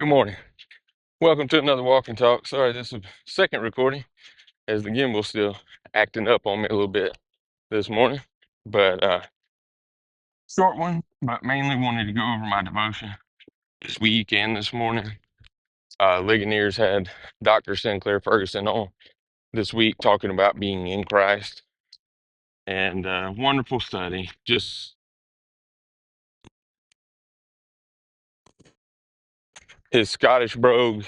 Good morning. Welcome to another Walk and Talk. Sorry, this is second recording as the gimbal's still acting up on me a little bit this morning. But short one, but mainly wanted to go over my devotion this week and this morning. Ligoniers had Dr. Sinclair Ferguson on this week talking about being in Christ, and wonderful study. Just his Scottish brogue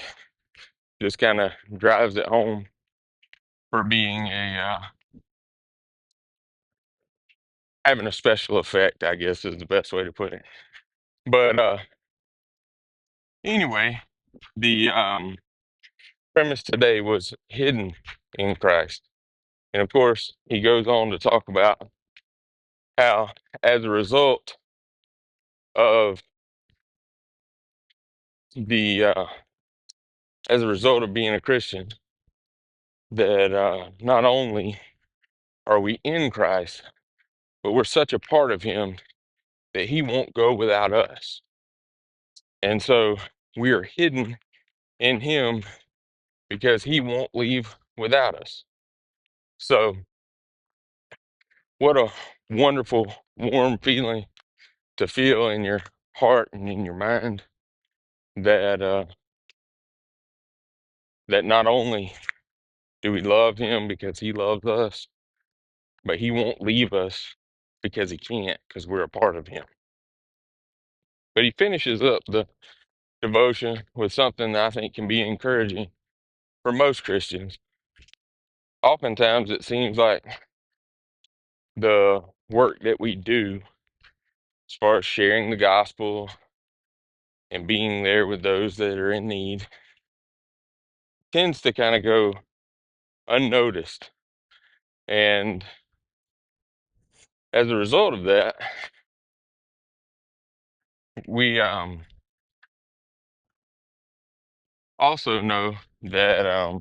just kind of drives it home for being having a special effect, I guess is the best way to put it. But anyway, the premise today was hidden in Christ. And of course, he goes on to talk about how, as a result of the, as a result of being a Christian, that not only are we in Christ, but we're such a part of Him that He won't go without us. And so we are hidden in Him because He won't leave without us. So, what a wonderful, warm feeling to feel in your heart and in your mind that that not only do we love him because he loves us, but he won't leave us because he can't, because we're a part of him. But he finishes up the devotion with something that I think can be encouraging for most Christians. Oftentimes it seems like the work that we do as far as sharing the gospel and being there with those that are in need tends to kind of go unnoticed. And as a result of that, we also know that a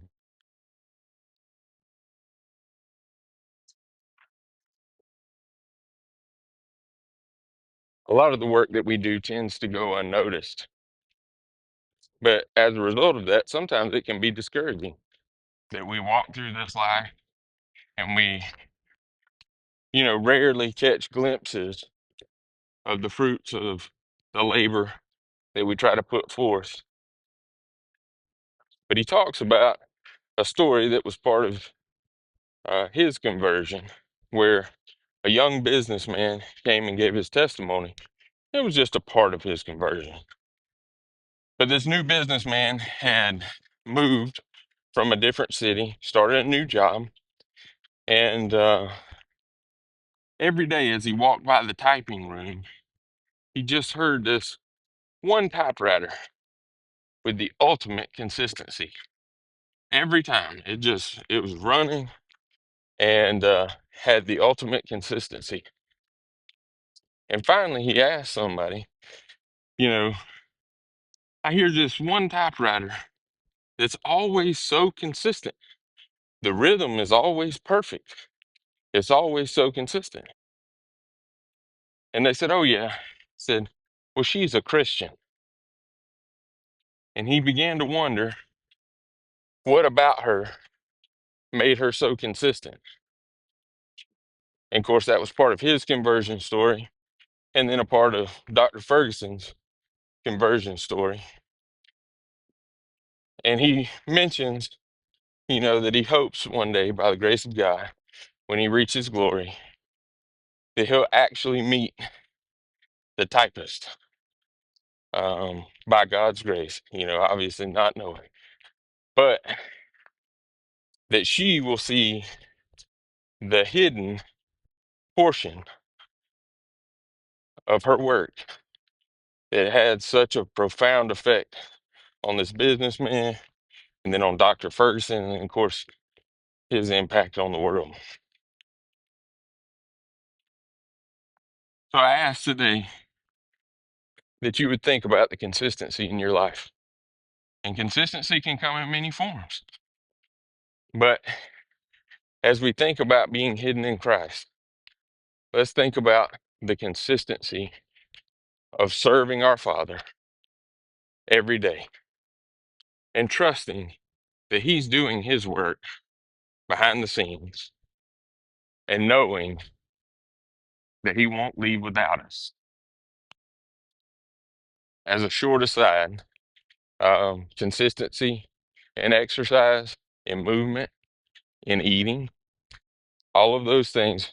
lot of the work that we do tends to go unnoticed. But as a result of that, sometimes it can be discouraging that we walk through this life and we, rarely catch glimpses of the fruits of the labor that we try to put forth. But he talks about a story that was part of his conversion, where a young businessman came and gave his testimony. It was just a part of his conversion. But this new businessman had moved from a different city, started a new job, and every day as he walked by the typing room, he just heard this one typewriter with the ultimate consistency. Every time it was running and had the ultimate consistency. And finally, he asked somebody, you know, I hear this one typewriter that's always so consistent. The rhythm is always perfect. It's always so consistent. And they said, oh, yeah. Said, well, she's a Christian. And he began to wonder what about her made her so consistent. And of course, that was part of his conversion story, and then a part of Dr. Ferguson's conversion story. And he mentions, that he hopes one day, by the grace of God, when he reaches glory, that he'll actually meet the typist by God's grace, obviously not knowing, but that she will see the hidden portion of her work that had such a profound effect on this businessman and then on Dr. Ferguson, and of course, his impact on the world. So I ask today that you would think about the consistency in your life. And consistency can come in many forms. But as we think about being hidden in Christ, let's think about the consistency of serving our Father every day. and trusting that He's doing His work behind the scenes and knowing that He won't leave without us. As a short aside, consistency in exercise, in movement, in eating, all of those things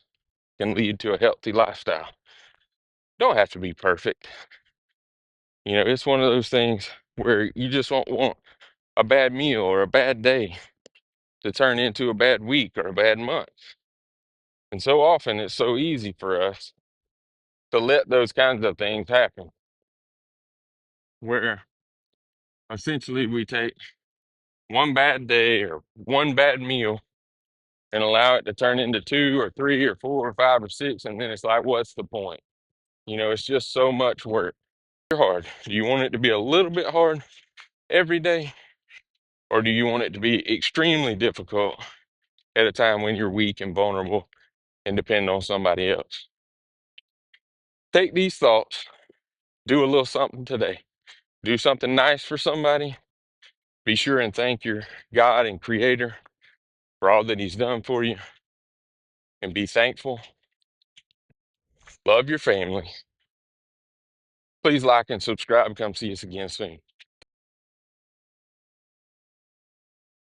can lead to a healthy lifestyle. Don't have to be perfect. It's one of those things where you just won't want a bad meal or a bad day to turn into a bad week or a bad month. And so often it's so easy for us to let those kinds of things happen, where essentially we take one bad day or one bad meal and allow it to turn into two or three or four or five or six. And then it's like, what's the point? It's just so much work. Hard. Do you want it to be a little bit hard every day? Or do you want it to be extremely difficult at a time when you're weak and vulnerable and depend on somebody else? Take these thoughts, do a little something today. Do something nice for somebody. Be sure and thank your God and Creator for all that He's done for you, and be thankful. Love your family. Please like and subscribe. Come see us again soon.